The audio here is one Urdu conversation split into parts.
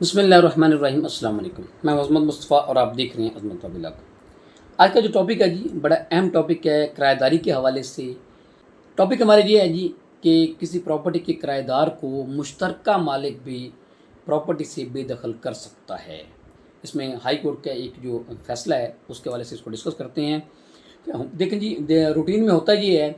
بسم اللہ الرحمن الرحیم۔ السلام علیکم، میں عظمت مصطفیٰ اور آپ دیکھ رہے ہیں عظمت ولاگ۔ آج کا جو ٹاپک ہے جی بڑا اہم ٹاپک ہے کرایہ داری کے حوالے سے۔ ٹاپک ہمارے یہ ہے جی کہ کسی پراپرٹی کے کرایہ دار کو مشترکہ مالک بھی پراپرٹی سے بے دخل کر سکتا ہے۔ اس میں ہائی کورٹ کا ایک جو فیصلہ ہے اس کے حوالے سے اس کو ڈسکس کرتے ہیں۔ دیکھیں جی، روٹین میں ہوتا یہ ہے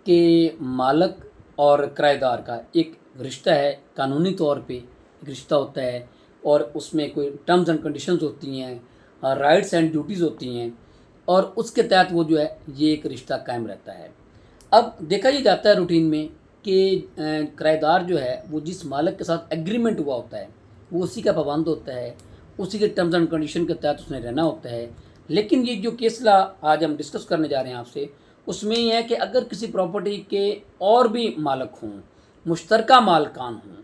کہ مالک اور کرایہ دار کا ایک رشتہ ہے، قانونی طور پہ ایک رشتہ ہوتا ہے، اور اس میں کوئی ٹرمز اینڈ کنڈیشنز ہوتی ہیں، رائٹس اینڈ ڈیوٹیز ہوتی ہیں، اور اس کے تحت وہ جو ہے یہ ایک رشتہ قائم رہتا ہے۔ اب دیکھا یہ جاتا ہے روٹین میں کہ کرایہ دار جو ہے وہ جس مالک کے ساتھ ایگریمنٹ ہوا ہوتا ہے وہ اسی کا پابند ہوتا ہے، اسی کے ٹرمز اینڈ کنڈیشن کے تحت اس نے رہنا ہوتا ہے۔ لیکن یہ جو کیسلا آج ہم ڈسکس کرنے جا رہے ہیں آپ سے، اس میں یہ ہے کہ اگر کسی پراپرٹی کے اور بھی مالک ہوں، مشترکہ مالکان ہوں،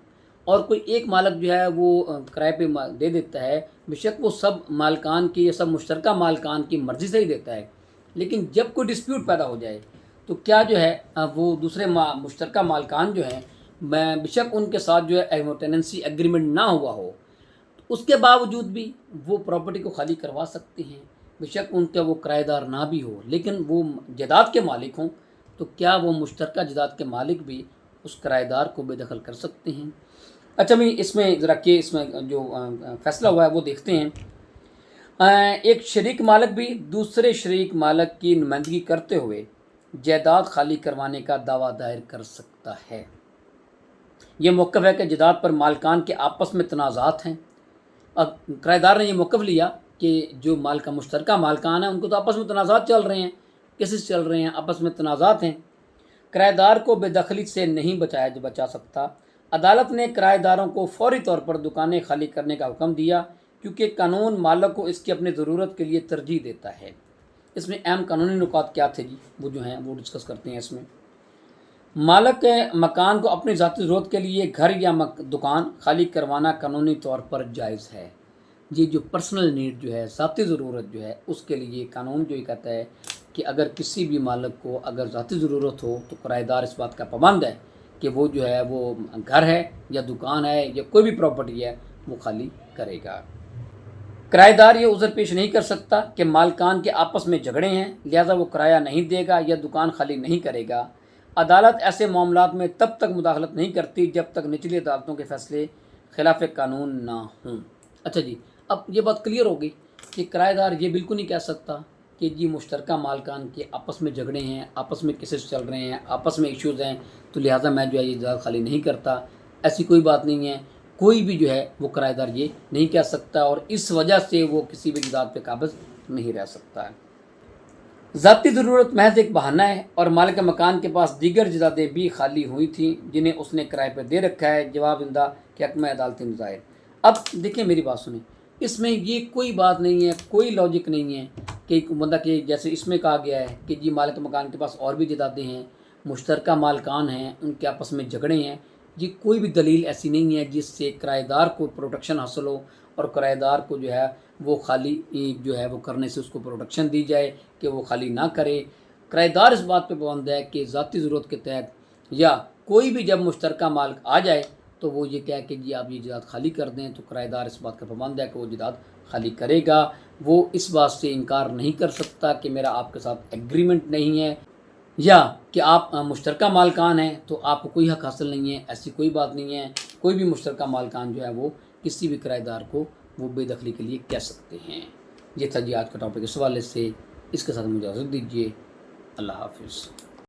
اور کوئی ایک مالک جو ہے وہ کرائے پہ دے دیتا ہے، بے شک وہ سب مالکان کی یا سب مشترکہ مالکان کی مرضی سے ہی دیتا ہے، لیکن جب کوئی ڈسپیوٹ پیدا ہو جائے تو کیا جو ہے وہ دوسرے مشترکہ مالکان جو ہیں، بے شک ان کے ساتھ جو ہے ٹیننسی ایگریمنٹ نہ ہوا ہو، اس کے باوجود بھی وہ پراپرٹی کو خالی کروا سکتے ہیں، بے شک ان کا وہ کرایہ دار نہ بھی ہو، لیکن وہ جائیداد کے مالک ہوں، تو کیا وہ مشترکہ جائیداد کے مالک بھی اس کرایہ دار کو بے دخل کر سکتے ہیں؟ اچھا میں اس میں ذرا کہ اس میں جو فیصلہ ہوا ہے وہ دیکھتے ہیں۔ ایک شریک مالک بھی دوسرے شریک مالک کی نمائندگی کرتے ہوئے جائیداد خالی کروانے کا دعویٰ دائر کر سکتا ہے۔ یہ موقف ہے کہ جائیداد پر مالکان کے آپس میں تنازعات ہیں۔ اب کرایہ دار نے یہ موقف لیا کہ جو مشترکہ مالکان ہیں ان کو تو آپس میں تنازعات چل رہے ہیں، کیسز چل رہے ہیں، آپس میں تنازعات ہیں، کرایہ دار کو بے دخلی سے نہیں بچا سکتا۔ عدالت نے کرایہ داروں کو فوری طور پر دکانیں خالی کرنے کا حکم دیا کیونکہ قانون مالک کو اس کی اپنی ضرورت کے لیے ترجیح دیتا ہے۔ اس میں اہم قانونی نکات کیا تھے جی وہ جو ہیں وہ ڈسکس کرتے ہیں۔ اس میں مالک مکان کو اپنی ذاتی ضرورت کے لیے گھر یا دکان خالی کروانا قانونی طور پر جائز ہے۔ یہ جو پرسنل نیڈ جو ہے، ذاتی ضرورت جو ہے، اس کے لیے قانون جو یہ کہتا ہے کہ اگر کسی بھی مالک کو اگر ذاتی ضرورت ہو تو کرایہ دار اس بات کا پابند ہے کہ وہ جو ہے وہ گھر ہے یا دکان ہے یا کوئی بھی پراپرٹی ہے وہ خالی کرے گا۔ کرایہ دار یہ عذر پیش نہیں کر سکتا کہ مالکان کے آپس میں جھگڑے ہیں لہذا وہ کرایہ نہیں دے گا یا دکان خالی نہیں کرے گا۔ عدالت ایسے معاملات میں تب تک مداخلت نہیں کرتی جب تک نچلی عدالتوں کے فیصلے خلاف قانون نہ ہوں۔ اچھا جی، اب یہ بات کلیئر ہو گئی کہ کرایہ دار یہ بالکل نہیں کہہ سکتا کہ جی مشترکہ مالکان کے آپس میں جھگڑے ہیں، آپس میں کیسز چل رہے ہیں، آپس میں ایشوز ہیں، تو لہٰذا میں جو ہے یہ جائیداد خالی نہیں کرتا۔ ایسی کوئی بات نہیں ہے، کوئی بھی جو ہے وہ کرایہ دار یہ نہیں کہہ سکتا، اور اس وجہ سے وہ کسی بھی جائیداد پہ قابض نہیں رہ سکتا ہے۔ ذاتی ضرورت محض ایک بہانہ ہے، اور مالک مکان کے پاس دیگر جائیدادیں بھی خالی ہوئی تھیں جنہیں اس نے کرائے پہ دے رکھا ہے، جواب دہندہ کے حق میں عدالتی نظائر۔ اب دیکھیں میری بات سنیں، اس میں یہ کوئی بات نہیں ہے، کوئی لاجک نہیں ہے کہ بندہ کہ جیسے اس میں کہا گیا ہے کہ جی مالک مکان کے پاس اور بھی جائیدادیں ہیں، مشترکہ مالکان ہیں، ان کے آپس میں جھگڑے ہیں، یہ کوئی بھی دلیل ایسی نہیں ہے جس سے کرایہ دار کو پروٹیکشن حاصل ہو اور کرایہ دار کو جو ہے وہ خالی جو ہے وہ کرنے سے اس کو پروٹیکشن دی جائے کہ وہ خالی نہ کرے۔ کرایہ دار اس بات پہ پابند ہے کہ ذاتی ضرورت کے تحت یا کوئی بھی جب مشترکہ مالک آ جائے تو وہ یہ کہے کہ جی آپ یہ جائیداد خالی کر دیں، تو کرایہ دار اس بات کا پابند ہے کہ وہ جائیداد خالی کرے گا۔ وہ اس بات سے انکار نہیں کر سکتا کہ میرا آپ کے ساتھ ایگریمنٹ نہیں ہے یا کہ آپ مشترکہ مالکان ہیں تو آپ کو کوئی حق حاصل نہیں ہے، ایسی کوئی بات نہیں ہے۔ کوئی بھی مشترکہ مالکان جو ہے وہ کسی بھی کرایہ دار کو وہ بے دخلی کے لیے کہہ سکتے ہیں۔ یہ تھا جی آج کا ٹاپک اس حوالے سے، اس کے ساتھ مجھے اجازت دیجیے۔ اللہ حافظ۔